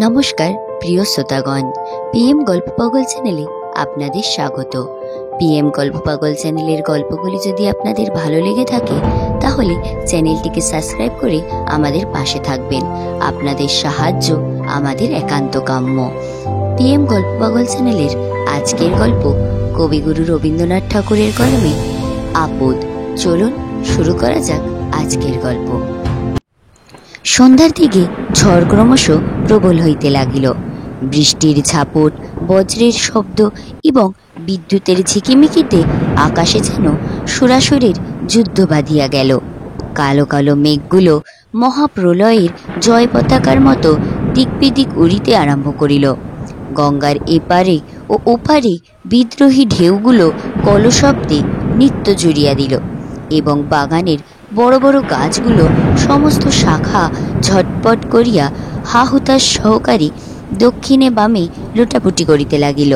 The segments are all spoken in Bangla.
নমস্কার প্রিয় শ্রোতাগণ, পিএম গল্প পাগল চ্যানেলে আপনাদের স্বাগত। পিএম গল্প পাগল চ্যানেলের গল্পগুলি যদি আপনাদের ভালো লেগে থাকে তাহলে চ্যানেলটিকে সাবস্ক্রাইব করে আমাদের পাশে থাকবেন। আপনাদের সাহায্য আমাদের একান্ত কাম্য। পিএম গল্প পাগল চ্যানেলের আজকের গল্প কবিগুরু রবীন্দ্রনাথ ঠাকুরের কলমে আপদ। চলুন শুরু করা যাক আজকের গল্প। সন্ধ্যার দিকে ঝড় ক্রমশ প্রবল হইতে লাগিল। বৃষ্টির ঝাপট, বজ্রের শব্দ এবং বিদ্যুতের ঝিকিমিকিতে আকাশে যেন সুরাসুরের যুদ্ধ বাঁধিয়া গেল। কালো কালো মেঘগুলো মহাপ্রলয়ের জয় পতাকার মতো দিক বিদিক উড়িতে আরম্ভ করিল। গঙ্গার এপারে ও ওপারে বিদ্রোহী ঢেউগুলো কলশব্দে নৃত্য জুড়িয়া দিল এবং বাগানের বড় বড় গাছগুলো সমস্ত শাখা ঝটপট করিয়া হাহুতাশ সহকারী দক্ষিণে বামে লুটাপুটি করিতে লাগিল।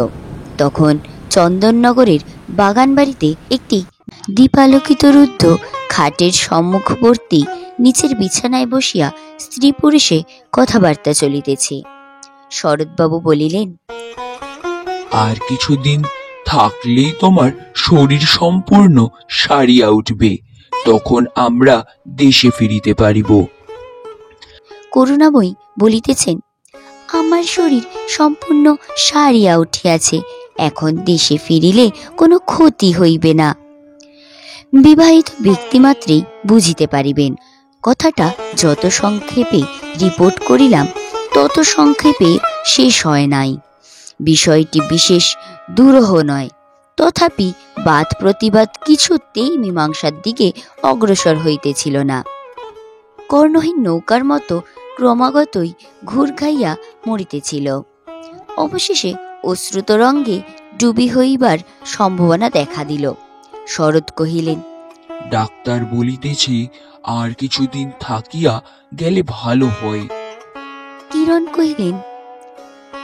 তখন চন্দননগরের বাগানবাড়িতে একটি দীপালোকিত রুদ্ধ খাটের সম্মুখবর্তী নিচের বিছানায় বসিয়া স্ত্রী পুরুষে কথাবার্তা চলিতেছে। শরৎবাবু বলিলেন, আর কিছুদিন থাকলেই তোমার শরীর সম্পূর্ণ সারিয়া উঠবে, তখন আমরা দেশে ফিরিতে পারিব। করুণাময়ী বলিতেছেন, আমার শরীর সম্পূর্ণ সারিয়া উঠিয়াছে, এখন দেশে ফিরিলে কোনো ক্ষতি হইবে না। বিবাহিত ব্যক্তিমাত্রেই বুঝিতে পারিবেন। কথাটা যত সংক্ষেপে রিপোর্ট করিলাম তত সংক্ষেপে শেষ হয় নাই। বিষয়টি বিশেষ দুরূহ নয়, তথাপি বাদ প্রতিবাদ কিছুতেই মীমাংসার দিকে অগ্রসর হইতেছিল না। কর্ণহীন নৌকার মতো ক্রমাগতই ঘুর খাইয়া মরিতেছিল। অবশেষে অশ্রুতরঙ্গে ডুবি হইবার সম্ভাবনা দেখা দিল। শরৎ কহিলেন, ডাক্তার বলিতেছে আর কিছুদিন থাকিয়া গেলে ভালো হয়। কিরণ কহিলেন,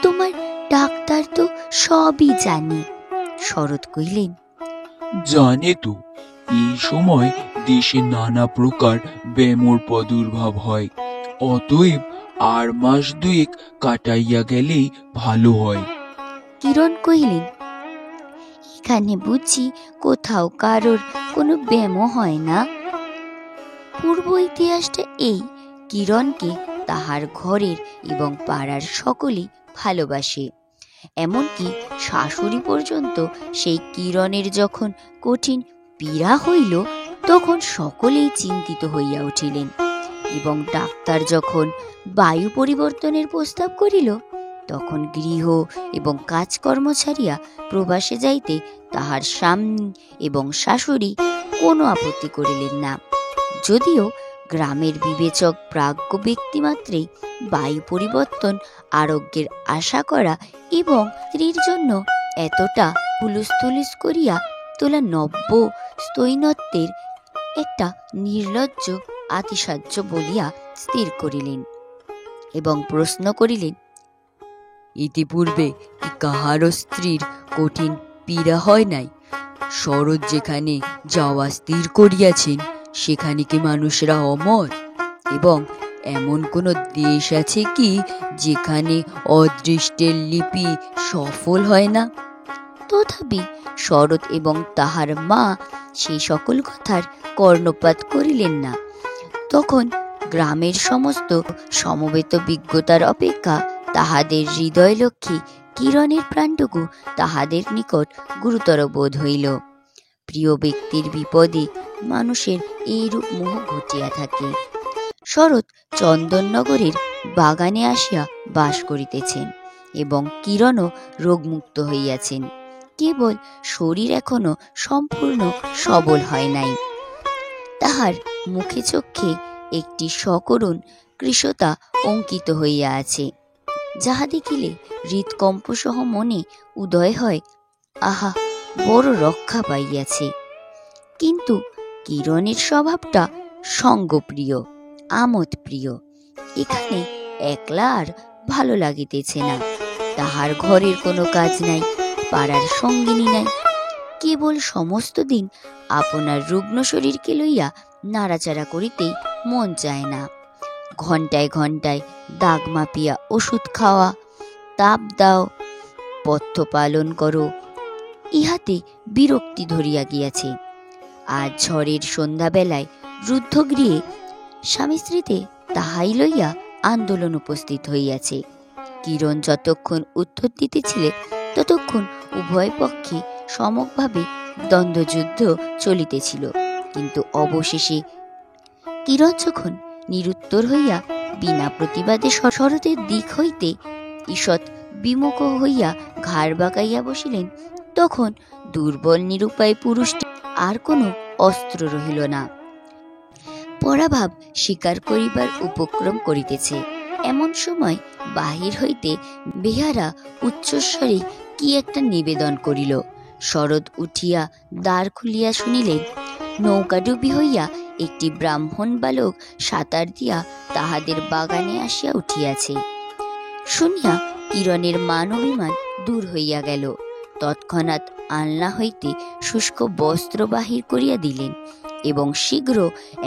তোমার ডাক্তার তো সবই জানে। শরৎ কহিলেন, জানে তো, এই সময় দেশে নানা প্রকার ব্যামোর প্রাদুর্ভাব হয়, অতএব আর মাস দুয়েক কাটাইয়া গেলেই ভালো হয়। কিরণ কহিলেন, এখানে বুঝি কোথাও কারোর কোনো ব্যামো হয় না? পূর্ব ইতিহাসটা এই, কিরণকে তাহার ঘরের এবং পাড়ার সকলেই ভালোবাসে। এমনকি শাশুড়ি পর্যন্ত সেই কিরণের যখন কঠিন পীড়া হইল তখন সকলেই চিন্তিত হইয়া উঠিলেন, এবং ডাক্তার যখন বায়ু পরিবর্তনের প্রস্তাব করিল তখন গৃহ এবং কাজকর্ম ছাড়িয়া প্রবাসে যাইতে তাহার স্বামী এবং শাশুড়ি কোনো আপত্তি করিলেন না। যদিও গ্রামের বিবেচক প্রাজ্ঞ ব্যক্তিমাত্রেই বায়ু পরিবর্তন আরোগ্যের আশা করা এবং স্ত্রীর জন্য এতটা হুলুস্থুলুস করিয়া তোলা নব্য স্তৈনত্বের একটা নির্লজ্জ আতিশয্য বলিয়া স্থির করিলেন এবং প্রশ্ন করিলেন, ইতিপূর্বে কি কাহারও স্ত্রীর কঠিন পীড়া হয় নাই? শরৎ যেখানে যাওয়া স্থির করিয়াছেন সেখানে কি মানুষরা অমর? এবং এমন কোন দেশ আছে কি যেখানে অদৃষ্টের লিপি সফল হয় না? তথাপি শরৎ এবং তাহার মা সেই সকল কথার কর্ণপাত করিলেন না। তখন গ্রামের সমস্ত সমবেত বিজ্ঞতার অপেক্ষা তাহাদের হৃদয়লক্ষ্মী কিরণের প্রাণটুকু তাহাদের নিকট গুরুতর বোধ হইল। প্রিয় ব্যক্তির বিপদে মানুষের এইরূপ মোহ ঘটিয়া থাকে। শরৎ চন্দননগরের বাগানে আসিয়া বাস করিতেছেন এবং কিরণও রোগমুক্ত হইয়াছেন, কেবল শরীর এখনো সম্পূর্ণ সবল হয় নাই। তাহার মুখে চক্ষে একটি সকরুণ কৃশতা অঙ্কিত হইয়া আছে, যাহা দেখিলে হৃৎকম্পসহ মনে উদয় হয়, আহা, বড় রক্ষা পাইয়াছে। কিন্তু কিরণের স্বভাবটা সঙ্গপ্রিয়, আমোদ প্রিয়। এখানে একলা আর ভালো লাগিতেছে না। তাহার ঘরের কোনো কাজ নাই, পাড়ার সঙ্গিনী নাই, কেবল সমস্ত দিন আপনার রুগ্ন শরীরকে লইয়া নাড়াচাড়া করিতেই মন চায় না। ঘণ্টায় ঘণ্টায় দাগ মাপিয়া ওষুধ খাওয়া, তাপ দাও, পথ্য পালন করো, ইহাতে বিরক্তি ধরিয়া গিয়াছে। আজ ঝড়ের সন্ধ্যাবেলায় রুদ্ধগৃহে স্বামী স্ত্রীতে তাহাই লইয়া আন্দোলন উপস্থিত হইয়াছে। কিরণ যতক্ষণ উত্তর দিতেছিলে ততক্ষণ উভয় পক্ষে সমকভাবে দ্বন্দ্বযুদ্ধ চলিতেছিল, কিন্তু অবশেষে কিরণ যখন নিরুত্তর হইয়া বিনা প্রতিবাদে শরতের দিক হইতে ঈষৎ বিমুখ হইয়া ঘাড় বাঁকাইয়া বসিলেন, তখন দুর্বল নিরুপায় পুরুষটি আর কোনো অস্ত্র রহিল না। পরাভাব স্বীকার করিবার উপক্রম করিতেছে, এমন সময় বাহির হইতে বেহারা উচ্চস্বরে কি একটা নিবেদন করিল। শরৎ উঠিয়া দ্বার খুলিয়া শুনিলেন, নৌকাডুবি হইয়া একটি ব্রাহ্মণ বালক সাঁতার দিয়া তাহাদের বাগানে আসিয়া উঠিয়াছে। শুনিয়া কিরণের মান অভিমান দূর হইয়া গেল। তৎক্ষণাৎ আলনা হইতে শুষ্ক বস্ত্র বাহির করিয়া দিলেন এবং শীঘ্র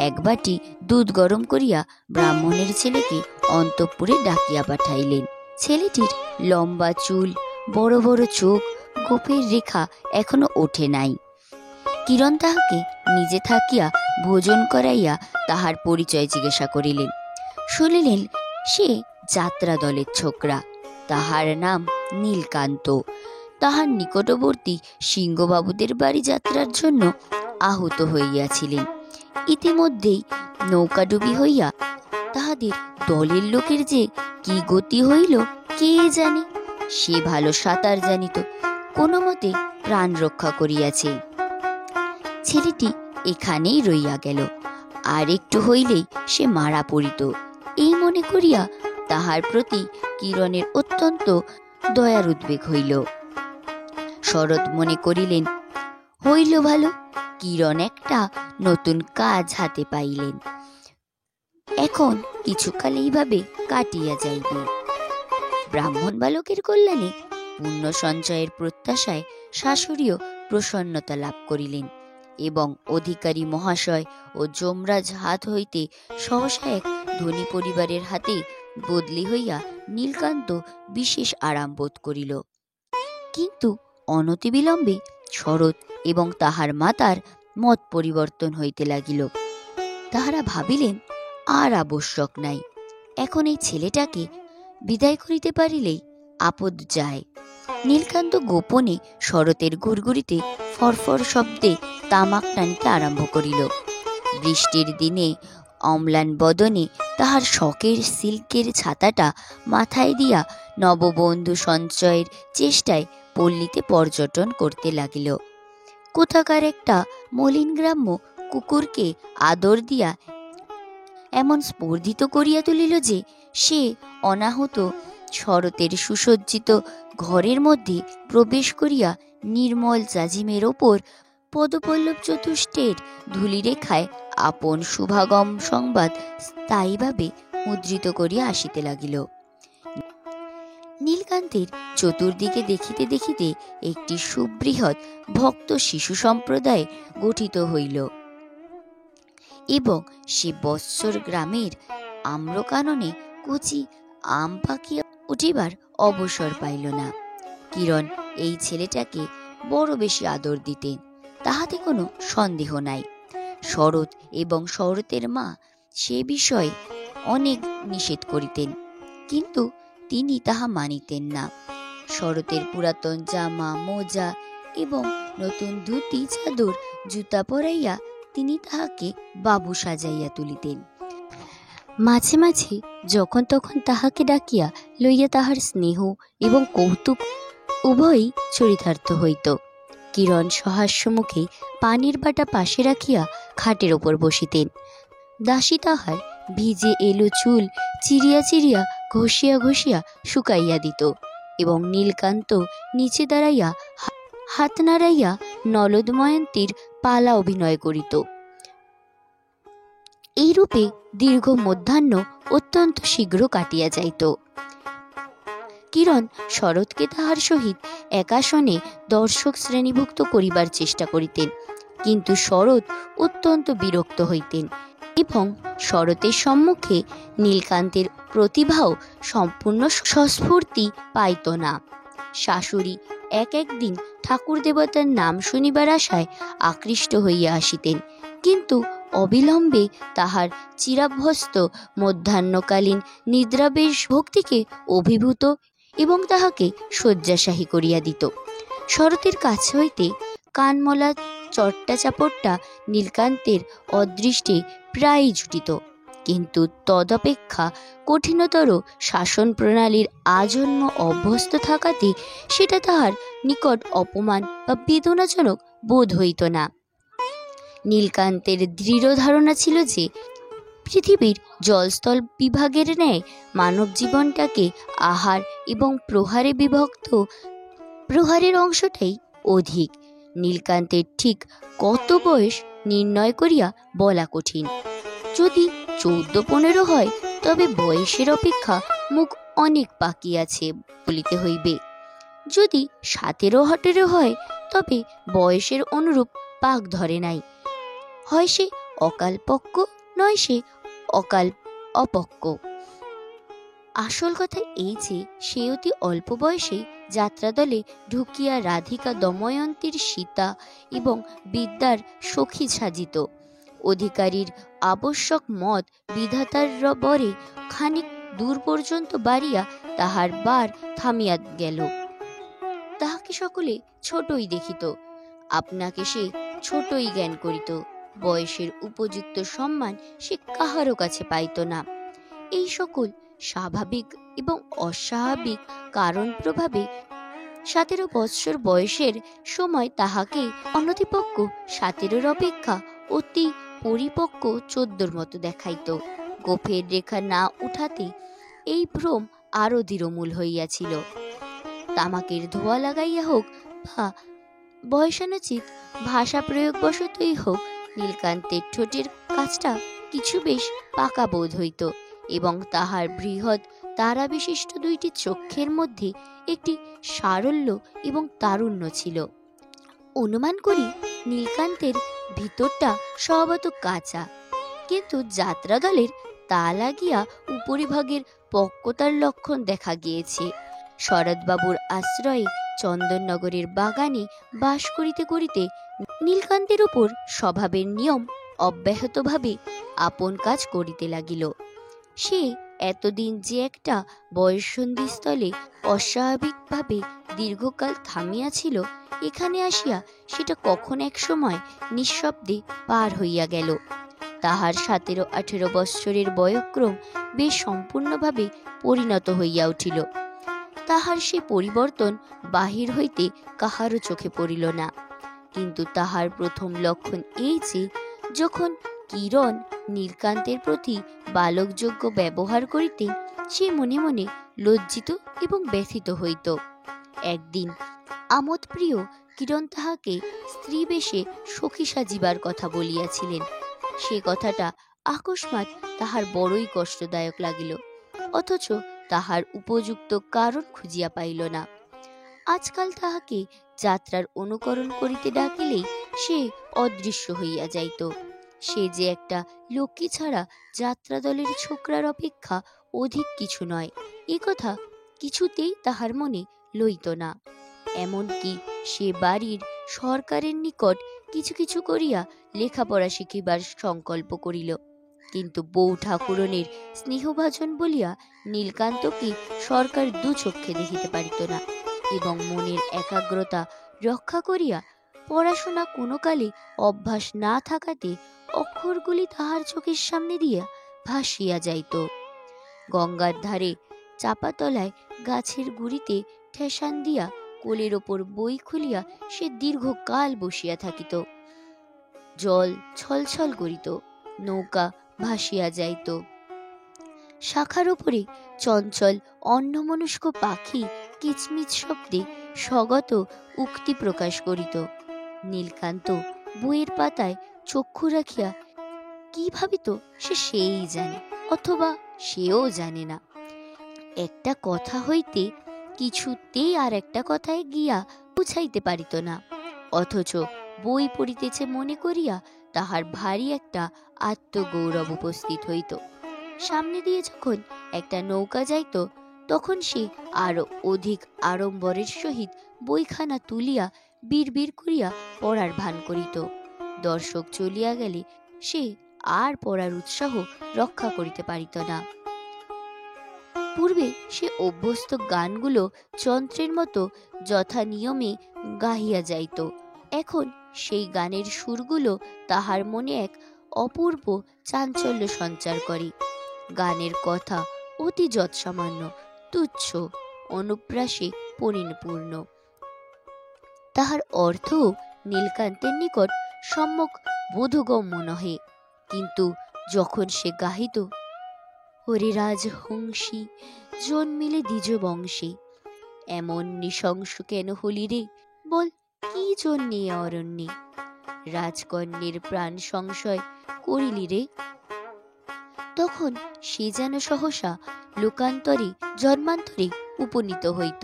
এক বাটি দুধ গরম করিয়া ব্রাহ্মণের ছেলেকে অন্তঃপুরে ডাকিয়া পাঠাইলেন। ছেলেটির লম্বা চুল, বড় বড় চোখ, গোপের রেখা এখনো ওঠে নাই। কিরণ তাহাকে নিজে থাকিয়া ভোজন করাইয়া তাহার পরিচয় জিজ্ঞাসা করিলেন। শুনিলেন সে যাত্রা দলের ছোকরা, তাহার নাম নীলকান্ত। তাহার নিকটবর্তী সিংহবাবুদের বাড়ি যাত্রার জন্য আহত হইয়াছিলেন। ইতিমধ্যেই নৌকাডুবি হইয়া তাহাদের দলের লোকের যে কি গতি হইল কে জানে। সে ভালো সাঁতার জানিত, কোনো মতে প্রাণ রক্ষা করিয়াছে। ছেলেটি এখানেই রইয়া গেল, আর একটু হইলেই সে মারা পড়িত। এই মনে করিয়া তাহার প্রতি কিরণের অত্যন্ত দয়ার উদ্বেগ হইল। শরৎ মনে করিলেন, হইল ভালো, কিরণ একটা নতুন কাজ হাতে পাইলেন, এখন কিছুকাল এইভাবে কাটিয়া যাইবে। ব্রাহ্মণ বালকের কল্যাণে পুণ্য সঞ্চয়ের প্রত্যাশায় শাশুড়িও প্রসন্নতা লাভ করিলেন এবং অধিকারী মহাশয় ও যমরাজ হাত হইতে সহসা এক ধনী পরিবারের হাতে বদলি হইয়া নীলকান্ত বিশেষ আরাম বোধ করিল। কিন্তু অনতিবিলম্বে শরৎ এবং তাহার মাতার মত পরিবর্তন হইতে লাগিল। তাহারা ভাবিলেন, আর আবশ্যক নাই, এখন এই ছেলেটাকে বিদায় করিতে পারিলেই আপদ যায়। নীলকান্ত গোপনে শরতের গুড়গুড়িতে ফরফর শব্দে তামাক টানিতে আরম্ভ করিল। বৃষ্টির দিনে অম্লান বদনে তাহার শখের সিল্কের ছাতাটা মাথায় দিয়া নববন্ধু সঞ্চয়ের চেষ্টায় পল্লীতে পর্যটন করতে লাগিল। কোথাকার একটা মলিন গ্রাম্য কুকুরকে আদর দিয়া এমন স্পর্ধিত করিয়া তুলিল যে সে অনাহত শরতের সুসজ্জিত ঘরের মধ্যে প্রবেশ করিয়া নির্মল জাজিমের ওপর পদপল্লব চতুষ্টের ধূলিরেখায় আপন শুভাগম সংবাদ স্থায়ীভাবে মুদ্রিত করিয়া আসিতে লাগিল। নীলকান্তের চতুর্দিকে দেখিতে দেখিতে একটি সুবৃহৎ ভক্ত শিশু সম্প্রদায় গঠিত হইল এবং সে বৎসর গ্রামের আম্রকাননে কচি আম পাকিয়া উঠিবার অবসর পাইল না। কিরণ এই ছেলেটাকে বড় বেশি আদর দিতেন, তাহাতে কোনো সন্দেহ নাই। শরৎ এবং শরতের মা সে বিষয়ে অনেক নিষেধ করিতেন, কিন্তু তিনি তাহা মানিতেন না। শরতের পুরাতন জামা, মোজা এবং নতুন ধুতি, চাদর, জুতা পরাইয়া তিনি তাহাকে বাবু সাজাইয়া তুলিতেন। মাঝে মাঝে যখন তখন তাহাকে ডাকিয়া লইয়া তাহার স্নেহ এবং কৌতুক উভয়ই চরিতার্থ হইত। কিরণ সহাস্যমুখে পানির বাটা পাশে রাখিয়া খাটের ওপর বসিতেন। দাসী তাহার ভিজে এলো চুল চিরিয়া চিরিয়া ঘষিয়া ঘষিয়া শুকাইয়া দিত এবং নীলকান্ত নিচে দাঁড়াইয়া হাত নাড়াইয়া নলদময়ন্তীর পালা অভিনয় করিত। এইরূপে দীর্ঘ মধ্যাহ্ন অত্যন্ত শীঘ্র কাটিয়া যাইত। কিরণ শরৎকে তাহার সহিত একাসনে দর্শক শ্রেণীভুক্ত করিবার চেষ্টা করিতেন, কিন্তু শরৎ অত্যন্ত বিরক্ত হইতেন এবং শরতের সম্মুখে নীলকান্তের প্রতিভাও সম্পূর্ণ সস্ফূর্তি পাইত না। শাশুড়ি একদিন ঠাকুর দেবতার নাম শুনিবার আশায় আকৃষ্ট হইয়া আসিতেন, কিন্তু অবিলম্বে তাহার চিরাভ্যস্ত মধ্যাহ্নকালীন নিদ্রাবেশ ভক্তিকে অভিভূত এবং তাহাকে শয্যাশায়ী করিয়া দিত। শরতের কাছে হইতে কানমলা চট্টাচাপড়টা নীলকান্তের অদৃষ্টে প্রায়ই জুটিত, কিন্তু তদপেক্ষা কঠিনতর শাসন প্রণালীর আজন্ম অভ্যস্ত থাকাতে সেটা তাহার নিকট অপমান বা বেদনাজনক বোধ হইত না। নীলকান্তের দৃঢ় ধারণা ছিল যে পৃথিবীর জলস্থল বিভাগের ন্যায় মানব জীবনটাকে আহার এবং প্রহারে বিভক্ত, প্রহারের অংশটাই অধিক। নীলকান্তের ঠিক কত বয়স নির্ণয় করিয়া বলা কঠিন। যদি 14-15 হয় তবে বয়সের অপেক্ষা মুখ অনেক বাকি আছে বলিতে হইবে। যদি 17-18 হয় তবে বয়সের অনুরূপ পাক ধরে নাই, হয় সে অকালপক্ক, নয় সে অকাল অপক্ক। আসল কথা এই যে সে অতি অল্প বয়সে যাত্রাদলে ঢুকিয়া রাধিকা দময়ন্তীর সীতা এবং বিদ্যার সখী সাজিত। অধিকারীর আবশ্যক মত বিধাতার বরে খানিক দূর পর্যন্ত বাড়িয়া তাহার বার থামিয়া গেল। তাহাকে সকলে ছোটই দেখিত, আপনাকে সে ছোটই জ্ঞান করিত। বয়সের উপযুক্ত সম্মান সে কাহারও কাছে পাইত না। এই সকল স্বাভাবিক এবং অস্বাভাবিক কারণ প্রভাবে 17 বৎসর বয়সের সময় তাহাকে অনতিপক্ষ 17 অপেক্ষা অতি পরিপক্ক 14 মতো দেখাইত। গোফের রেখা না উঠাতে এই ভ্রম আরো দৃঢ়মূল হইয়াছিল। তামাকের ধোয়া লাগাইয়া হোক বা বয়সানুচিত ভাষা প্রয়োগ বশতই হোক, নীলকান্তের ঠোঁটের কাছটা কিছু বেশ পাকা বোধ হইত এবং তাহার বৃহৎ তারা বিশিষ্ট 2টি চক্ষের মধ্যে একটি সারল্য এবং তারুণ্য ছিল। অনুমান করি নীলকান্তের ভিতরটা স্বভাবত কাঁচা, কিন্তু যাত্রা দলের তা লাগিয়া উপরিভাগের পক্কতার লক্ষণ দেখা গিয়েছে। শরৎবাবুর আশ্রয়ে চন্দননগরের বাগানে বাস করিতে করিতে নীলকান্তের উপর স্বভাবের নিয়ম অব্যাহতভাবে আপন কাজ করিতে লাগিল। সে এতদিন যে একটা বয়ঃসন্ধিস্থলে অস্বাভাবিকভাবে দীর্ঘকাল থামিয়াছিল, এখানে আসিয়া সেটা কখন এক সময় নিঃশব্দে পার হইয়া গেল। তাহার 17-18 বৎসরের বয়ঃক্রম বেশ সম্পূর্ণভাবে পরিণত হইয়া উঠিল। তাহার সে পরিবর্তন বাহির হইতে কাহারও চোখে পড়িল না, কিন্তু তাহার প্রথম লক্ষণ এই যে যখন কিরণ নীলকান্তের প্রতি বালকযোগ্য ব্যবহার করিতেন, সে মনে মনে লজ্জিত এবং ব্যথিত হইত। একদিন আমোদপ্রিয় কিরণ তাহাকে স্ত্রী বেশে সখী সাজিবার কথা বলিয়াছিলেন। সে কথাটা আকস্মাৎ তাহার বড়ই কষ্টদায়ক লাগিল, অথচ তাহার উপযুক্ত কারণ খুঁজিয়া পাইল না। আজকাল তাহাকে যাত্রার অনুকরণ করিতে ডাকিলেই সে অদৃশ্য হইয়া যাইত। সে যে একটা লক্ষ্মী ছাড়া যাত্রা দলের ছোকরার অপেক্ষা অধিক কিছু নয়, এ কথা কিছুতেই তাহার মনে লইত না। এমনকি সে বাড়ির সরকারের নিকট কিছু কিছু করিয়া লেখাপড়া শিখিবার সংকল্প করিল, কিন্তু বউ ঠাকুরনের স্নেহভাজন বলিয়া নীলকান্তকে সরকার দুচক্ষে দেখিতে পারিত না এবং মনের একাগ্রতা রক্ষা করিয়া পড়াশোনা কোনো কালে অভ্যাস না থাকাতে অক্ষরগুলি তাহার চোখের সামনে দিয়া ভাসিয়া যাইত। গঙ্গার ধারে চাপাতলায় গাছের গুড়িতে ঠেসান দিয়া কোলের ওপর বই খুলিয়া সে দীর্ঘকাল বসিয়া থাকিত। জল ছলছল করিত, নৌকা ভাসিয়া যাইত, শাখার ওপরে চঞ্চল অন্যমনস্ক পাখি কিচমিচ শব্দে স্বগত উক্তি প্রকাশ করিত। নীলকান্ত বইয়ের পাতায় চক্ষু রাখিয়া কি ভাবিত সে সেই জানে, অথবা সেও জানে না। একটা কথা হইতে কিছুতেই আর একটা কথায় গিয়া বুঝাইতে পারিত না, অথচ বই পড়িতেছে মনে করিয়া তাহার ভারী একটা আত্মগৌরব উপস্থিত হইত। সামনে দিয়ে যখন একটা নৌকা যাইত, তখন সে আরো অধিক আড়ম্বরের সহিত বইখানা তুলিয়া বিড়বিড় করিয়া পড়ার ভান করিত। দর্শক চলিয়া গেলে সে আর পড়ার উৎসাহ রক্ষা করিতে পারিত না। পূর্বে সে অভ্যস্ত গানগুলো যন্ত্রের মতো যথা নিয়মে গাহিয়া যাইত। এখন সেই গানের সুরগুলো তাহার মনে এক অপূর্ব চাঞ্চল্য সঞ্চার করে। গানের কথা অতি যৎসামান্য, তুচ্ছ, অনুপ্রাসে পরিপূর্ণ। তাহার অর্থও নীলকান্তের নিকট সম্যক বোধগম্য নহে। কিন্তু যখন সে গাহিত, ওরে রাজহংসী জন্মিলে দ্বিজ বংশে, এমন নৃশংস কেন হলি রে, বল কি জন্যে অরণ্যে, রাজকন্যের প্রাণ সংশয় করিলি রে, তখন সে যেন সহসা লোকান্তরে জন্মান্তরে উপনীত হইত।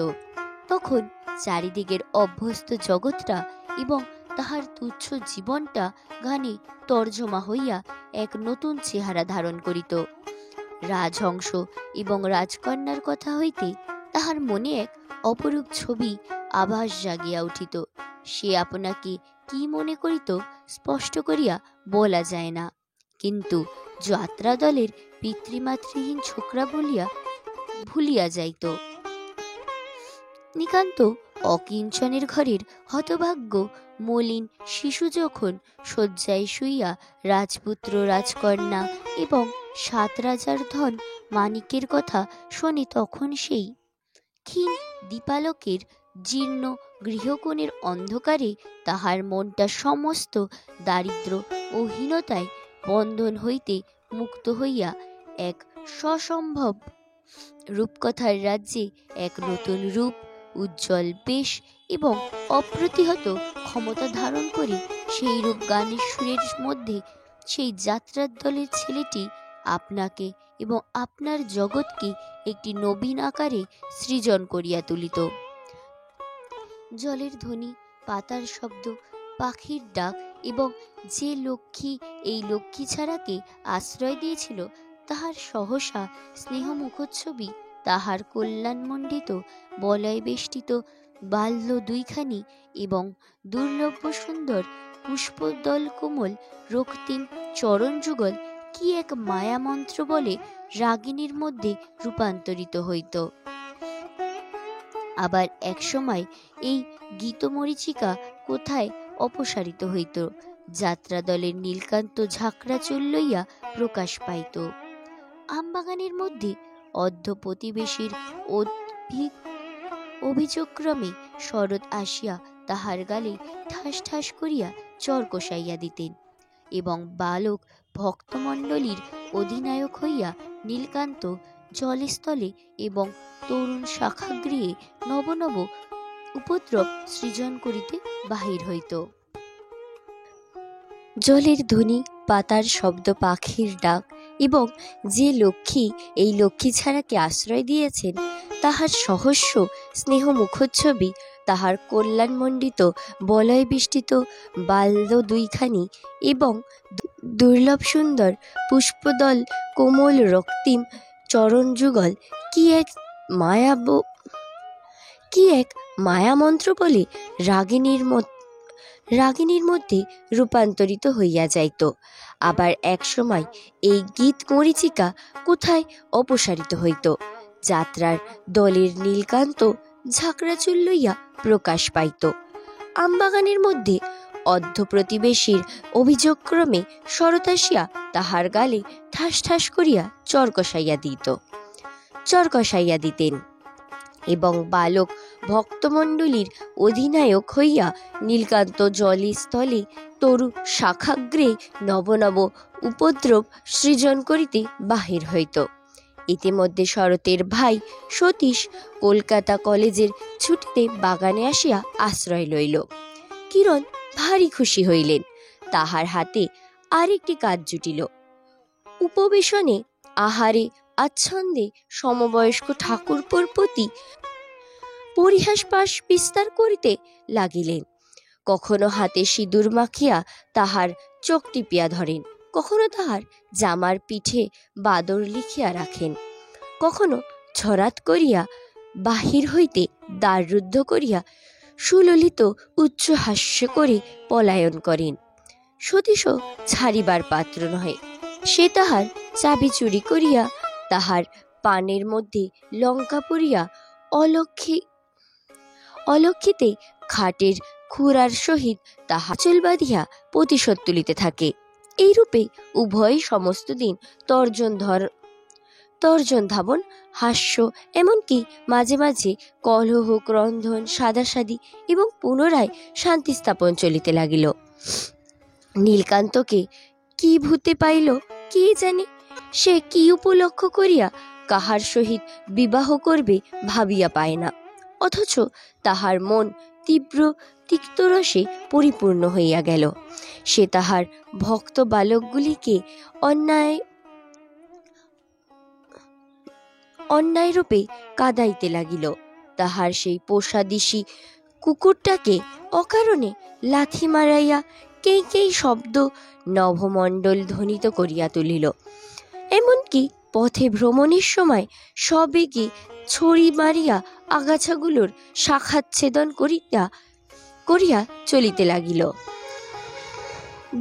তখন চারিদিকের অভ্যস্ত জগৎটা এবং তাহার তুচ্ছ জীবনটা গানে তর্জমা হইয়া এক নতুন চেহারা ধারণ করিত। রাজহংস এবং রাজকন্যার কথা হইতে তাহার মনে এক অপরূপ ছবি আভাস জাগিয়া উঠিত। সে আপনাকে কি মনে করিত স্পষ্ট করিয়া বলা যায় না, কিন্তু যাত্রা দলের পিতৃমাতৃহীন ছোকরা বলিয়া ভুলিয়া যাইত। নিকান্ত অকিঞ্চনের ঘরের হতভাগ্য মলিন শিশু যখন শয্যায় শুইয়া রাজপুত্র রাজকন্যা এবং 7 রাজার ধন মানিকের কথা শোনে, তখন সেই ক্ষীণ দীপালোকের জীর্ণ গৃহকোণের অন্ধকারে তাহার মনটা সমস্ত দারিদ্র্য ও হীনতায় বন্ধন হইতে মুক্ত হইয়া এক সসম্ভব রূপকথার রাজ্যে এক নতুন রূপ, উজ্জ্বল বেশ এবং অপ্রতিহত ক্ষমতা ধারণ করে সেই রূপ গানের সুরের মধ্যে সেই যাত্রার দলের ছেলেটি আপনাকে এবং আপনার জগৎকে একটি নবীন আকারে সৃজন করিয়া তুলিত। জলের ধ্বনি, পাতার শব্দ, পাখির ডাক এবং যে লক্ষ্মী এই লক্ষ্মী ছাড়াকে আশ্রয় দিয়েছিল, তাহার সহসা স্নেহ মুখচ্ছবি, তাহার কল্যাণমণ্ডিত বলয় বেষ্টিত বাল্য দুইখানি এবং দুর্লভ্য সুন্দর পুষ্পদল কোমল রক্তিম চরণ যুগল কি এক মায়া মন্ত্র বলে রাগিনীর মধ্যে রূপান্তরিত হইত। আবার এক সময় এই গীতমরীচিকা কোথায় অপসারিত হইত, যাত্রা দলের নীলকান্ত ঝাঁকড়া চুল লইয়া প্রকাশ পাইত। আমবাগানের মধ্যে অর্ধ প্রতিবেশীর অভিযোগক্রমে শরৎ আসিয়া তাহার গালে ঠাস ঠাস করিয়া চর কষাইয়া দিতেন এবং বালক ভক্তমণ্ডলীর অধিনায়ক হইয়া নীলকান্ত জলস্থলে এবং তরুণ শাখাগৃহে নব নব উপদ্রব সৃজন করিতে বাহির হইত। জলের ধ্বনি, পাতার শব্দ, পাখির ডাক এবং যে লক্ষ্মী এই লক্ষ্মী ছাড়াকে আশ্রয় দিয়েছেন, তাহার সহস্র স্নেহ মুখচ্ছবি, তাহার কল্যাণমণ্ডিত বলয় বেষ্টিত বাল্য দুইখানি এবং দুর্লভ সুন্দর পুষ্পদল কোমল রক্তিম চরণ যুগল কি এক মায়ামন্ত্র বলে রাগিনীর মধ্যে রূপান্তরিত হইয়া যাইত। আবার এক সময় এই গীত মরীচিকা কোথায় অপসারিত হইত, যাত্রার দলের নীলকান্ত ঝাঁকড়া চুল লইয়া প্রকাশ পাইত। আমবাগানের মধ্যে অর্ধ প্রতিবেশীর অভিযোগক্রমে শরৎ আসিয়া তাহার গালে ঠাস ঠাস করিয়া চর কষাইয়া দিতেন এবং বালক ভক্তমণ্ডলীর অধিনায়ক হইয়া নীলকান্ত জলস্থলে তরু শাখাগ্রে নব নব উপদ্রব সৃজন করিতে বাহির হইত। ইতিমধ্যে শরতের ভাই সতীশ কলকাতা কলেজের ছুটিতে বাগানে আসিয়া আশ্রয় লইল। কিরণ ভারী খুশি হইলেন। তাহার হাতে আরেকটি কাজ জুটিল। উপবেশনে আহারে আচ্ছন্দে সমবয়স্ক ঠাকুরপোর প্রতি পরিহাস পাশ বিস্তার করিতে লাগিলেন। কখনো হাতে সিঁদুর মাখিয়া তাহার চোখ টিপিয়া ধরেন, কখনো তাহার জামার পিঠে বাদর লিখিয়া রাখেন, কখনো ছরাত করিয়া বাহির হইতে দ্বার রুদ্ধ করিয়া সুললিত উচ্চ হাস্য করে পলায়ন করেন। সতীশও ছাড়িবার পাত্র নহে। সে তাহার চাবি চুরি করিয়া তাহার পানের মধ্যে লঙ্কা পড়িয়া অলক্ষিতে খাটের খুরার সহিত তাহা চুল বাঁধিয়া প্রতিশোধ তুলিতে থাকে। এইরূপে উভয় সমস্ত দিন তর্জন ধাবন, হাস্য, এমনকি মাঝে মাঝে কলহ, ক্রন্ধন, সাদাসাদি এবং পুনরায় শান্তি স্থাপন চলিতে লাগিল। নীলকান্তকে কি ভূতে পাইল কে জানে। সে কি উপলক্ষ করিয়া কাহার সহিত বিবাহ করবে ভাবিয়া পায় না, অথচ তাহার মন তীব্র তিক্তরসে পরিপূর্ণ হইয়া গেল। সে তাহার ভক্ত বালকগুলিকে অন্যায় রূপে কাঁদাইতে লাগিল। তাহার সেই পোষা দিশি কুকুরটাকে অকারণে লাথি মারাইয়া কেই কেই শব্দ নভমণ্ডল ধ্বনিত করিয়া তুলিল। এমনকি পথে ভ্রমণের সময় সবেগে ছড়ি মারিয়া আগাছাগুলোর শাখাচ্ছেদন করিয়া চলিতে লাগিল।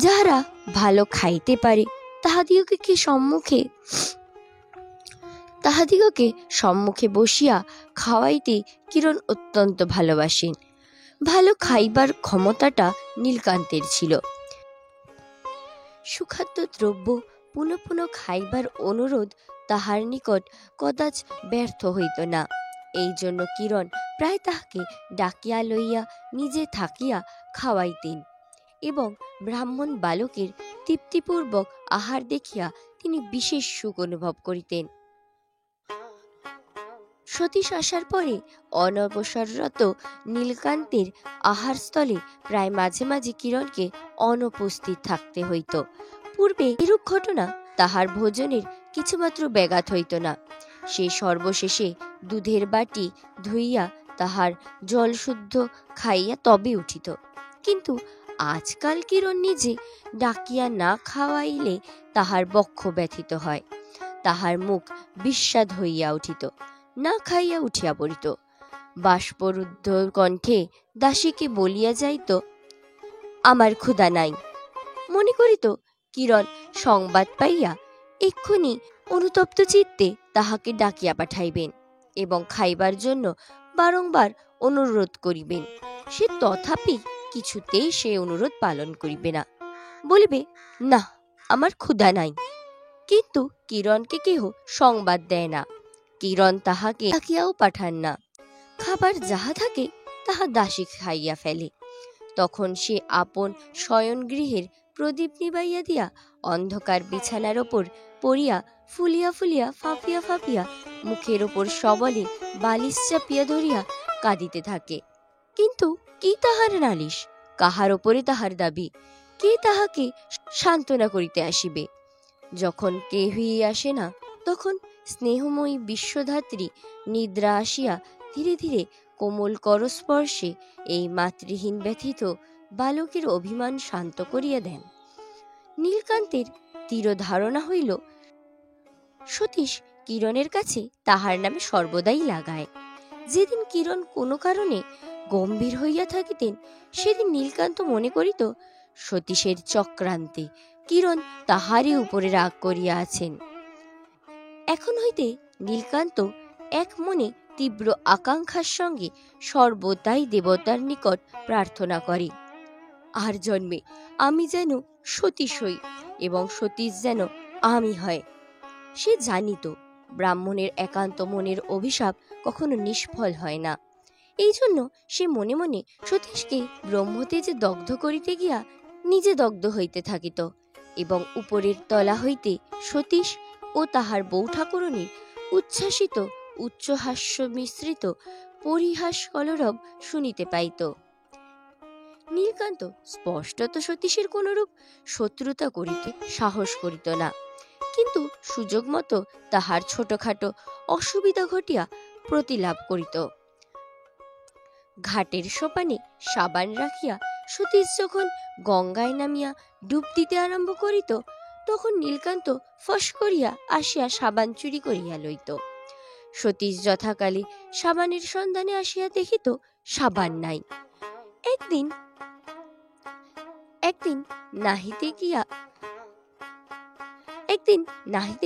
যাহারা ভালো খাইতে পারে তাহাদিগকে সম্মুখে বসিয়া খাওয়াইতে কিরণ অত্যন্ত ভালোবাসেন। ভালো খাইবার ক্ষমতাটা নীলকান্তের ছিল। সুখাদ্য দ্রব্য পুনঃ পুনঃ খাইবার অনুরোধ তাহার নিকট কদাচ ব্যর্থ হইত না। এই জন্য কিরণ প্রায় তাহাকে ডাকিয়া লইয়া নিজে থাকিয়া খাওয়াইতেন এবং ব্রাহ্মণ বালকের তৃপ্তিপূর্বক আহার দেখিয়া তিনি বিশেষ সুখ অনুভব করিতেন। সতীশ আসার পরে অনবসররত নীলকান্তের আহারস্থলে প্রায় মাঝে মাঝে কিরণকে অনুপস্থিত থাকতে হইত। পূর্বে এরূপ ঘটনা তাহার ভোজনের কিছুমাত্র ব্যাঘাত হইত না। সে সর্বশেষে দুধের বাটি ধুইয়া তাহার জল শুদ্ধ খাইয়া তবে উঠিত। কিন্তু আজকাল কিরণ নিজে ডাকিয়া না খাওয়াইলে তাহার বক্ষ ব্যথিত হয়, তাহার মুখ বিস্বাদ হইয়া উঠিত, না খাইয়া উঠিয়া পড়িত। বাষ্পরুদ্ধ কণ্ঠে দাসীকে বলিয়া যাইত, আমার ক্ষুধা নাই। মনে করিত কিরণ সংবাদ পাইয়া এক্ষুনি অনুতপ্ত চিত্তে তাহাকে ডাকিয়া পাঠাইবেন এবং খাইবার জন্য বারংবার অনুরোধ করিবেন। সে তথাপি কিছুতেই সে অনুরোধ পালন করিবে না, বলিবে, না, আমার ক্ষুধা নাই। কিন্তু কিরণকে কেহ সংবাদ দেয় না। কিরণ তাহাকে ডাকিয়াও পাঠান না। খাবার যাহা থাকে তাহা দাসী খাইয়া ফেলে। তখন সে আপন শয়নগৃহের প্রদীপ নিবাইয়া দিয়া অন্ধকার বিছানার ওপর পড়িয়া ফুলিয়া ফুলিয়া ফাঁপিয়া ফাঁপিয়া মুখের ওপর সবলে বালিশ চাপিয়া ধরিয়া কাঁদিতে থাকে। কিন্তু কি তাহার নালিশ, কাহার ওপরে তাহার দাবি, কে তাহাকে সান্ত্বনা করিতে আসিবে? যখন কেহই আসে না, তখন স্নেহময়ী বিশ্বধাত্রী নিদ্রা আসিয়া ধীরে ধীরে কোমল করস্পর্শে এই মাতৃহীন ব্যথিত বালকের অভিমান শান্ত করিয়া দেন। নীলকান্তের দৃঢ় ধারণা হইল সতীশ কিরণের কাছে তাহার নামে সর্বদাই লাগায়। যেদিন কিরণ কোনো কারণে গম্ভীর হইয়া থাকিতেন, সেদিন নীলকান্ত মনে করিত সতীশের চক্রান্তে কিরণ তাহারই উপরে রাগ করিয়া আছেন। এখন হইতে নীলকান্ত এক মনে তীব্র আকাঙ্ক্ষার সঙ্গে সর্বদাই দেবতার নিকট প্রার্থনা করে, আর জন্মে আমি যেন সতীশ হই এবং সতীশ যেন আমি হয়। সে জানিত ব্রাহ্মণের একান্ত মনের অভিশাপ কখনো নিষ্ফল হয় না। এই জন্য সে মনে মনে সতীশকে ব্রহ্মতেজে দগ্ধ করিতে গিয়া নিজে দগ্ধ হইতে থাকিত এবং উপরের তলা হইতে সতীশ ও তাহার বউ ঠাকুরণীর উচ্ছ্বাসিত উচ্চহাস্য মিশ্রিত পরিহাস কলরব শুনিতে পাইত। নীলকান্ত স্পষ্টত সতীশের কোনরূপ শত্রুতা করিতে সাহস করিত না, কিন্তু সুযোগ মতো তাহার ছোটখাটো অসুবিধা ঘটিয়া প্রতিলাভ করিত। ঘাটের সোপানে সাবান রাখিয়া সতীশ যখন গঙ্গায় নামিয়া ডুব দিতে আরম্ভ করিত, তখন নীলকান্ত ফস করিয়া আসিয়া সাবান চুরি করিয়া লইত। সতীশ যথাকালে সাবানের সন্ধানে আসিয়া দেখিত সাবান নাই। একদিন নাহিতে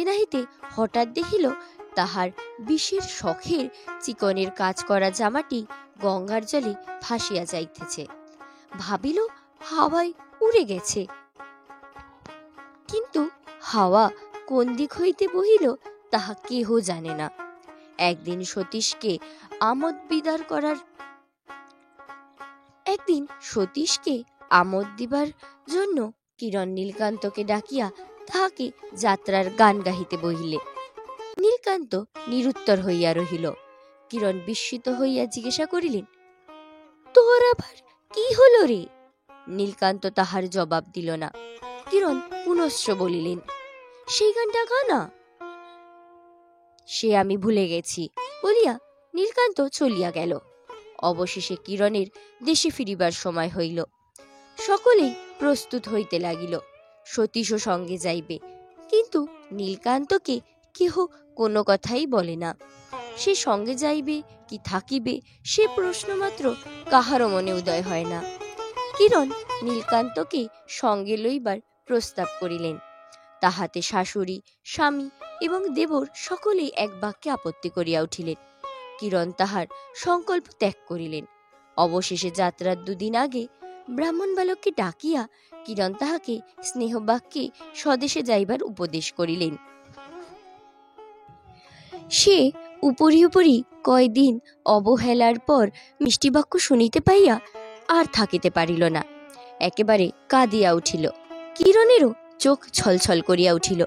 নাহিতে হঠাৎ দেখিল তাহার বিষের শখের চিকনের কাজ করা জামাটি গঙ্গার জলে ভাসিয়া যাইতেছে। ভাবিল হাওয়ায় উড়ে গেছে, কিন্তু হাওয়া কোন দিক হইতে বহিল তাহা কেহ জানে না। একদিন সতীশকে আমোদ দিবার জন্য কিরণ নীলকান্তকে ডাকিয়া তাহাকে যাত্রার গান গাহিতে বহিলে। নীলকান্ত নিরুত্তর হইয়া রহিল। কিরণ বিস্মিত হইয়া জিজ্ঞাসা করিলেন, তোর আবার কি হলো রে? নীলকান্ত তাহার জবাব দিল না। কিরণ পুনশ্চ বলিলেন, সেই গানটা গানা। সে আমি ভুলে গেছি বলিয়া নীলকান্ত চলিয়া গেল। অবশেষে কিরণের দেশে ফিরিবার সময় হইল। সকলেই প্রস্তুত হইতে লাগিল, সতীশও সঙ্গে যাইবে, কিন্তু নীলকান্তকে কেহ কোনো কথাই বলে না। সে সঙ্গে যাইবে কি থাকিবে সে প্রশ্ন মাত্র কাহারও মনে উদয় হয় না। কিরণ নীলকান্তকে সঙ্গে লইবার প্রস্তাব করিলেন। তাহাতে শাশুড়ি, স্বামী এবং দেবর সকলেই এক বাক্যে আপত্তি করিয়া উঠিলেন। কিরণ তাহার সংকল্প ত্যাগ করিলেন। অবশেষে যাত্রার দুদিন আগে ব্রাহ্মণ বালককে ডাকিয়া কিরণ তাহাকে স্নেহবাক্যে স্বদেশে যাইবার উপদেশ করিলেন। সে উপরি উপরি কয়দিন অবহেলার পর মিষ্টিবাক্য শুনিতে পাইয়া আর থাকিতে পারিল না, একেবারে কাঁদিয়া উঠিল। কিরণেরও চোখ ছলছল করিয়া উঠিল।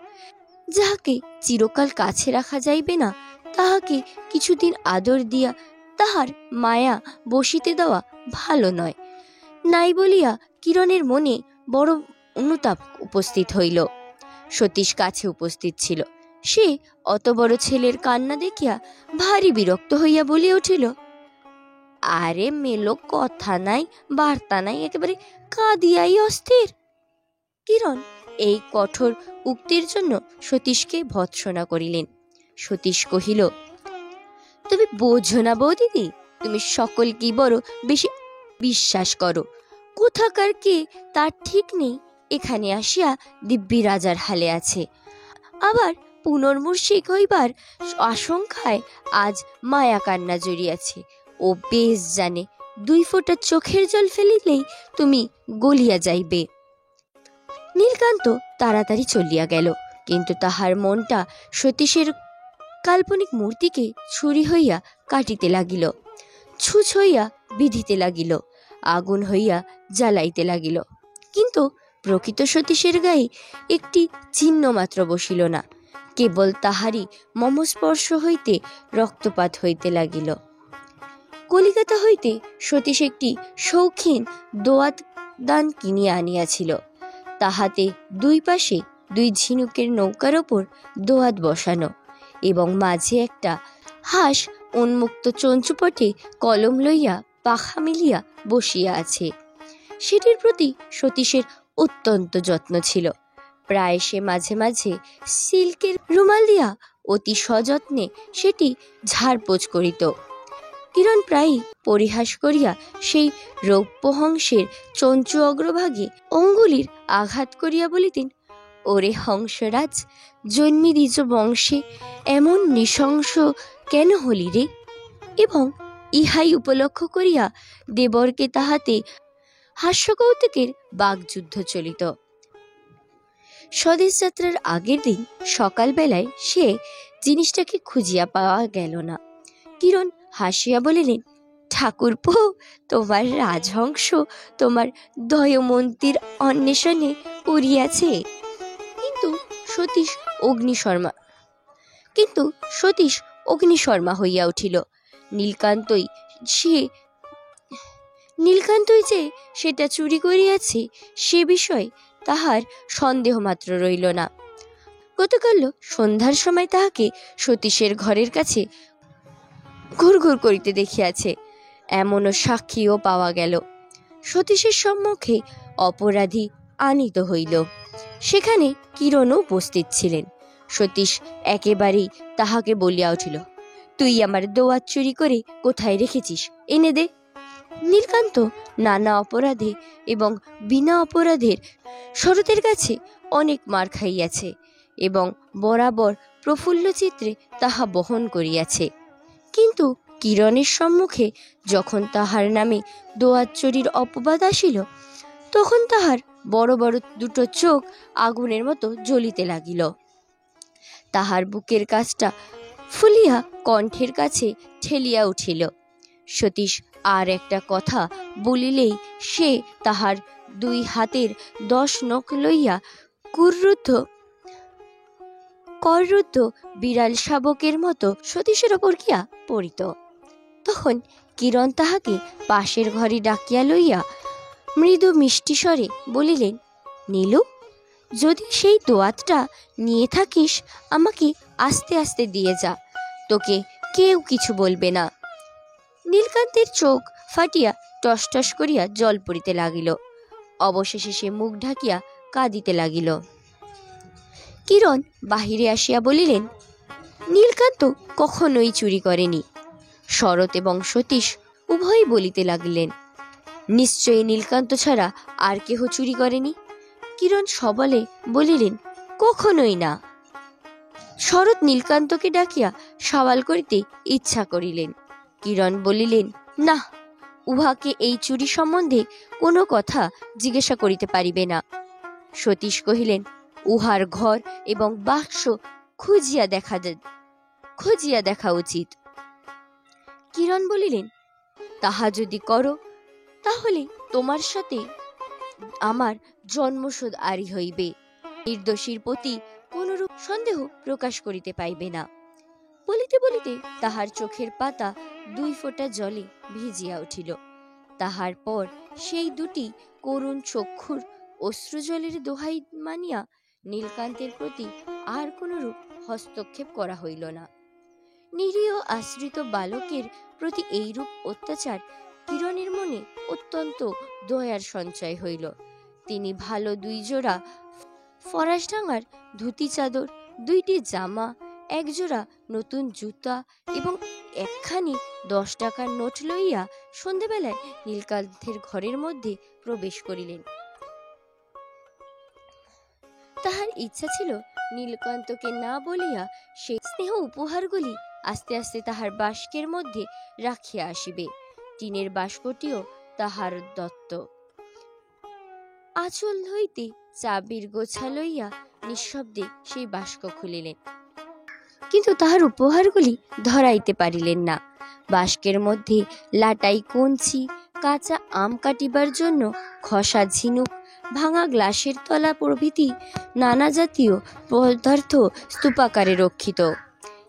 যাহাকে চিরকাল কাছে রাখা যাইবে না, তাহাকে কিছুদিন আদর দিয়া তাহার মায়া বসিতে দেওয়া ভালো নয়। নাই বলিয়া কিরণের মনে বড় অনুতাপ উপস্থিত হইল। সতীশ কাছে উপস্থিত ছিল। সে অত বড় ছেলের কান্না দেখিয়া ভারী বিরক্ত হইয়া বলিয়া উঠিল, আরে মেলো, কথা নাই বার্তা নাই, একেবারে কাঁদিয়াই অস্থির। কিরণ এই কঠোর উক্তির জন্য সতীশকে ভৎসনা করিলেন। সতীশ কহিল, তুমি বোঝো না বৌদিদি, তুমি সকলকেই বড় বেশি বিশ্বাস করো। কোথাকার কে তার ঠিক নেই, এখানে আসিয়া দিব্যি রাজার হালে আছে। আবার পুনর্মূর্ছিক হইবার আশঙ্কায় আজ মায়া কান্না জড়িয়াছে। ও বেশ জানে 2 ফোঁটা চোখের জল ফেলিলেই তুমি গলিয়া যাইবে। নীলকান্ত তাড়াতাড়ি চলিয়া গেল, কিন্তু তাহার মনটা সতীশের কাল্পনিক মূর্তিকে ছুরি হইয়া কাটিতে লাগিল, ছুঁচ হইয়া বিধিতে লাগিল, আগুন হইয়া জ্বালাইতে লাগিল। কিন্তু প্রকৃত সতীশের গায়ে একটি চিহ্ন মাত্র বসিল না, কেবল তাহারই মমস্পর্শ হইতে রক্তপাত হইতে লাগিল। কলিকাতা হইতে সতীশ একটি শৌখিন দোয়াত দান কিনিয়া আনিয়াছিল। তাহাতে 2 পাশে 2 ঝিনুকের নৌকার ওপর দোয়াত বসানো এবং মাঝে একটা হাঁস উন্মুক্ত চঞ্চুপটে কলম লইয়া পাখা মিলিয়া বসিয়া আছে। সেটির প্রতি সতীশের অত্যন্ত যত্ন ছিল। প্রায় সে মাঝে মাঝে সিল্কের রুমাল দিয়া অতি সযত্নে সেটি ঝাড়পোছ করিত। কিরণ প্রায়ই পরিহাস করিয়া সেই রৌপ্যহংসের চঞ্চু অগ্রভাগে অঙ্গুলির আঘাত করিয়া বলিতেন, ওরে হংসরাজ, জন্মি দ্বিজ বংশে এমন নৃশংস কেন হলি রে? এবং ইহাই উপলক্ষ করিয়া দেবরকে তাহাতে হাস্যকৌতুকের বাগযুদ্ধ চলিত। স্বদেশ যাত্রার আগের দিন সকালবেলায় সে জিনিসটাকে খুঁজিয়া পাওয়া গেল না। কিরণ হাসিয়া বলিলেন, ঠাকুরপো, তোমার রাজহংস তোমার দয়মন্তীর অন্বেষণে উড়িয়াছে। কিন্তু সতীশ অগ্নিশর্মা হইয়া উঠিল। নীলকান্তই যে সেটা চুরি করিয়াছে সে বিষয়ে তাহার সন্দেহ মাত্র রইল না। গতকাল সন্ধ্যার সময় তাহাকে সতীশের ঘরের কাছে ঘুরঘুর করিতে দেখিয়াছে এমনও সাক্ষীও পাওয়া গেল। সতীশের সম্মুখে অপরাধী আনীত হইল। সেখানে কিরণও উপস্থিত ছিলেন। সতীশ একেবারেই তাহাকে বলিয়া উঠিল, তুই আমার দোয়াত চুরি করে কোথায় রেখেছিস, এনে দে। নীলকান্ত নানা অপরাধে এবং বিনা অপরাধের শরতের কাছে অনেক মার খাইয়াছে এবং বরাবর প্রফুল্ল চিত্রে তাহা বহন করিয়াছে, কিন্তু কিরণের সম্মুখে যখন তাহার নামে দোয়াত চুরির অপবাদ আসিল, তখন তাহার বড় বড় দুটো চোখ আগুনের মতো জ্বলিতে লাগিল। তাহার বুকের কাছটা ফুলিয়া কণ্ঠের কাছে ঠেলিয়া উঠিল। সতীশ আর একটা কথা বলিলেই সে তাহার 2 হাতের 10 নখ লইয়া কররুদ্ধ বিড়াল শাবকের মতো সতীশের ওপর গিয়া পড়িত। তখন কিরণ তাহাকে পাশের ঘরে ডাকিয়া লইয়া মৃদু মিষ্টি স্বরে বলিলেন, নীলু, যদি সেই দোয়াতটা নিয়ে থাকিস আমাকে আস্তে আস্তে দিয়ে যা, তোকে কেউ কিছু বলবে না। নীলকান্তের চোখ ফাটিয়া টস টস করিয়া জল পড়িতে লাগিল। অবশেষে সে মুখ ঢাকিয়া কাঁদিতে লাগিল। কিরণ বাহিরে আসিয়া বলিলেন, নীলকান্ত কখনোই চুরি করেনি। শরৎ এবং সতীশ উভয়ই বলিতে লাগিলেন, নিশ্চয়ই নীলকান্ত ছাড়া আর কেহ চুরি করেনি। কিরণ সবলে বলিলেন, কখনোই না। শরৎ নীলকান্তকে ডাকিয়া সওয়াল করিতে ইচ্ছা করিলেন। কিরণ বলিলেন, না, উহাকে এই চুরি সম্বন্ধে কোনো কথা জিজ্ঞাসা করিতে পারিবে না। সতীশ কহিলেন, উহার ঘর এবং বাক্স খুঁজিয়া দেখা উচিত। কিরণ বলিলেন, তাহা যদি করো তাহলে তোমার সাথে আমার জন্মশোধ আরি হইবে। নির্দোষীর প্রতি কোনরূপ সন্দেহ প্রকাশ করিতে পাইবে না। বলিতে বলিতে তাহার চোখের পাতা 2 ফোঁটা জলে ভিজিয়া উঠিল। তাহার পর সেই দুটি করুণ চক্ষুর অশ্রুজলের দোহাই মানিয়া নীলকান্তের প্রতি আর কোনরূপ হস্তক্ষেপ করা হইল না। নিরীহ আশ্রিত বালকের প্রতি এইরূপ অত্যাচার কিরণের মনে অত্যন্ত দয়ার সঞ্চয় হইল। তিনি ভালো 2 জোড়া ফরাসডাঙ্গার ধুতি চাদর, 2টি জামা, 1 জোড়া নতুন জুতা এবং একখানি 10 টাকার নোট লইয়া সন্ধ্যাবেলায় নীলকান্তের ঘরের মধ্যে প্রবেশ করিলেন। তাহার ইচ্ছা ছিল নীলকান্তকে না বলিয়া সেই স্নেহ উপহারগুলি আস্তে আস্তে তাহার বাস্কের মধ্যে রাখিয়া আসিবে। টিনের বাস্কটিও তাহার দত্ত। আঁচল হইতে চাবির গোছা লইয়া নিঃশব্দে সেই বাস্ক খুলিলেন, কিন্তু তাহার উপহারগুলি ধরাইতে পারিলেন না। বাস্কের মধ্যে লাটাই কঞ্চি, কাঁচা আম কাটিবার জন্য খসা ঝিনুক, ভাঙা গ্লাসের তলা প্রভৃতি নানা জাতীয় পদার্থ স্তূপাকারে রক্ষিত।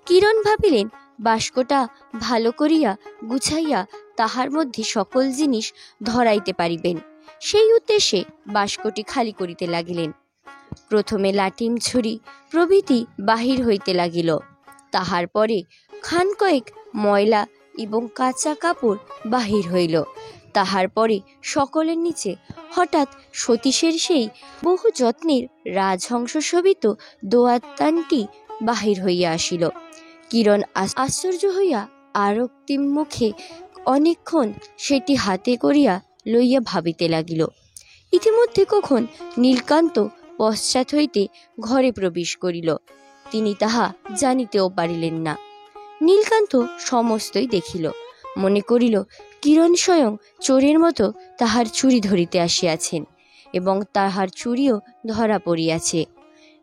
কিরণ ভাবিলেন, বাস্কটা ভালো করিয়া গুছাইয়া তাহার মধ্যে সকল জিনিস ধরাইতে পারিবেন। সেই উদ্দেশ্যে বাস্কটি খালি করিতে লাগিলেন। প্রথমে লাটিম ছুরি প্রভৃতি বাহির হইতে লাগিল। তাহার পরে খান কয়েক ময়লা এবং কাঁচা কাপড় বাহির হইল। তাহার পরে সকলের নিচে হঠাৎ সতীশের সেই বহু যত্নের রাজহংস শোভিত দোয়াতটানটি বাহির হইয়া আসিল। কিরণ আশ্চর্য হইয়া আরক্তিম মুখে অনেকক্ষণ সেটি হাতে করিয়া লইয়া ভাবিতে লাগিল। ইতিমধ্যে কখন নীলকান্ত পশ্চাৎ হইতে ঘরে প্রবেশ করিল, তিনি তাহা জানিতেও পারিলেন না। নীলকান্ত সমস্তই দেখিল, মনে করিল কিরণ স্বয়ং চোরের মতো তাহার চুরি ধরিতে আসিয়াছেন এবং তাহার চুরিও ধরা পড়িয়াছে।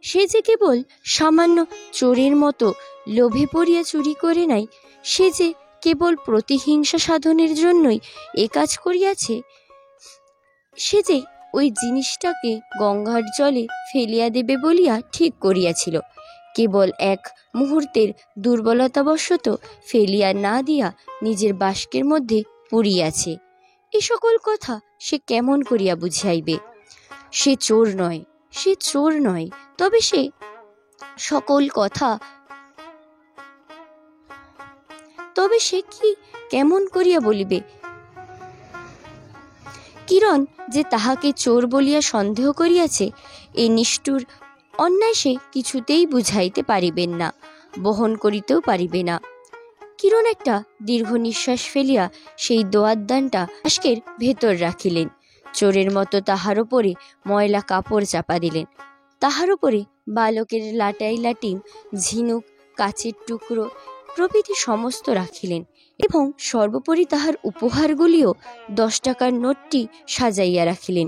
সে যে কেবল সামান্য চোরের মতো লোভে পড়িয়া চুরি করে নাই, সে যে কেবল প্রতিহিংসা সাধনের জন্যই এ কাজ করিয়াছে। সে যে ওই জিনিসটাকে গঙ্গার জলে ফেলিয়া দেবে বলিয়া ঠিক করিয়াছিল, কেবল এক মুহূর্তের দুর্বলতাবশত ফেলিয়া না দিয়া নিজের বাস্কের মধ্যে পুরিয়াছে। এ সকল কথা সে কেমন করিয়া বুঝাইবে? সে চোর নয়, সে চোর নয়, তবে সে সকল কথা কি কেমন করিয়া বলিবে? কিরণ যে তাহাকে চোর বলিয়া সন্দেহ করিয়াছে এই নিষ্ঠুর অন্যায় সে কিছুতেই বুঝাইতে পারিবেন না, বহন করিতেও পারিবে না। কিরণ একটা দীর্ঘ নিঃশ্বাস ফেলিয়া সেই দোয়াতদানটা বাস্কের ভেতর রাখিলেন। চোরের মতো তাহার ওপরে ময়লা কাপড় চাপা দিলেন। তাহার ওপরে বালকের লাটাই লাটিম, ঝিনুক, কাচের টুকরো প্রভৃতি সমস্ত রাখিলেন এবং সর্বোপরি তাহার উপহারগুলিও 10 টাকার নোটটি সাজাইয়া রাখিলেন।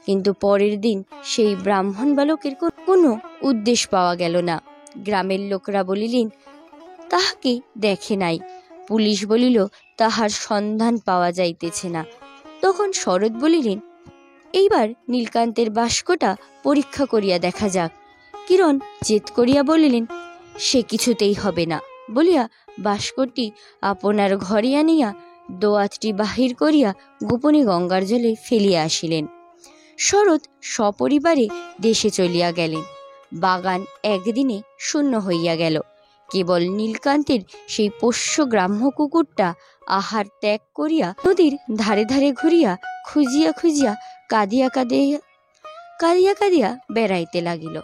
কিন্তু পরের দিন সেই ব্রাহ্মণ বালকের কোনো উদ্দেশ্য পাওয়া গেল না। গ্রামের লোকরা বলিলেন তাহাকে দেখে নাই, পুলিশ বলিল তাহার সন্ধান পাওয়া যাইতেছে না। তখন শরৎ বলিলেন এইবার নীলকান্তের বাস্কটা পরীক্ষা করিয়া দেখা যাক। কিরণ জেদ করিয়া বলিলেন সে কিছুতেই হবে না বলিয়া বাস্কটি আপনার ঘরে আনিয়া দোয়াতটি বাহির করিয়া গোপনে গঙ্গার জলে ফেলিয়া আসিলেন। শরৎ সপরিবারে দেশে চলিয়া গেলেন। বাগান একদিনে শূন্য হইয়া গেল। কেবল নীলকান্তের সেই পোষ্য গ্রাম্য কুকুরটা আহার ত্যাগ করিয়া নদীর ধারে ধারে ঘুরিয়া খুঁজিয়া খুঁজিয়া কাঁদিয়া কাঁদিয়া বেড়াইতে লাগিল।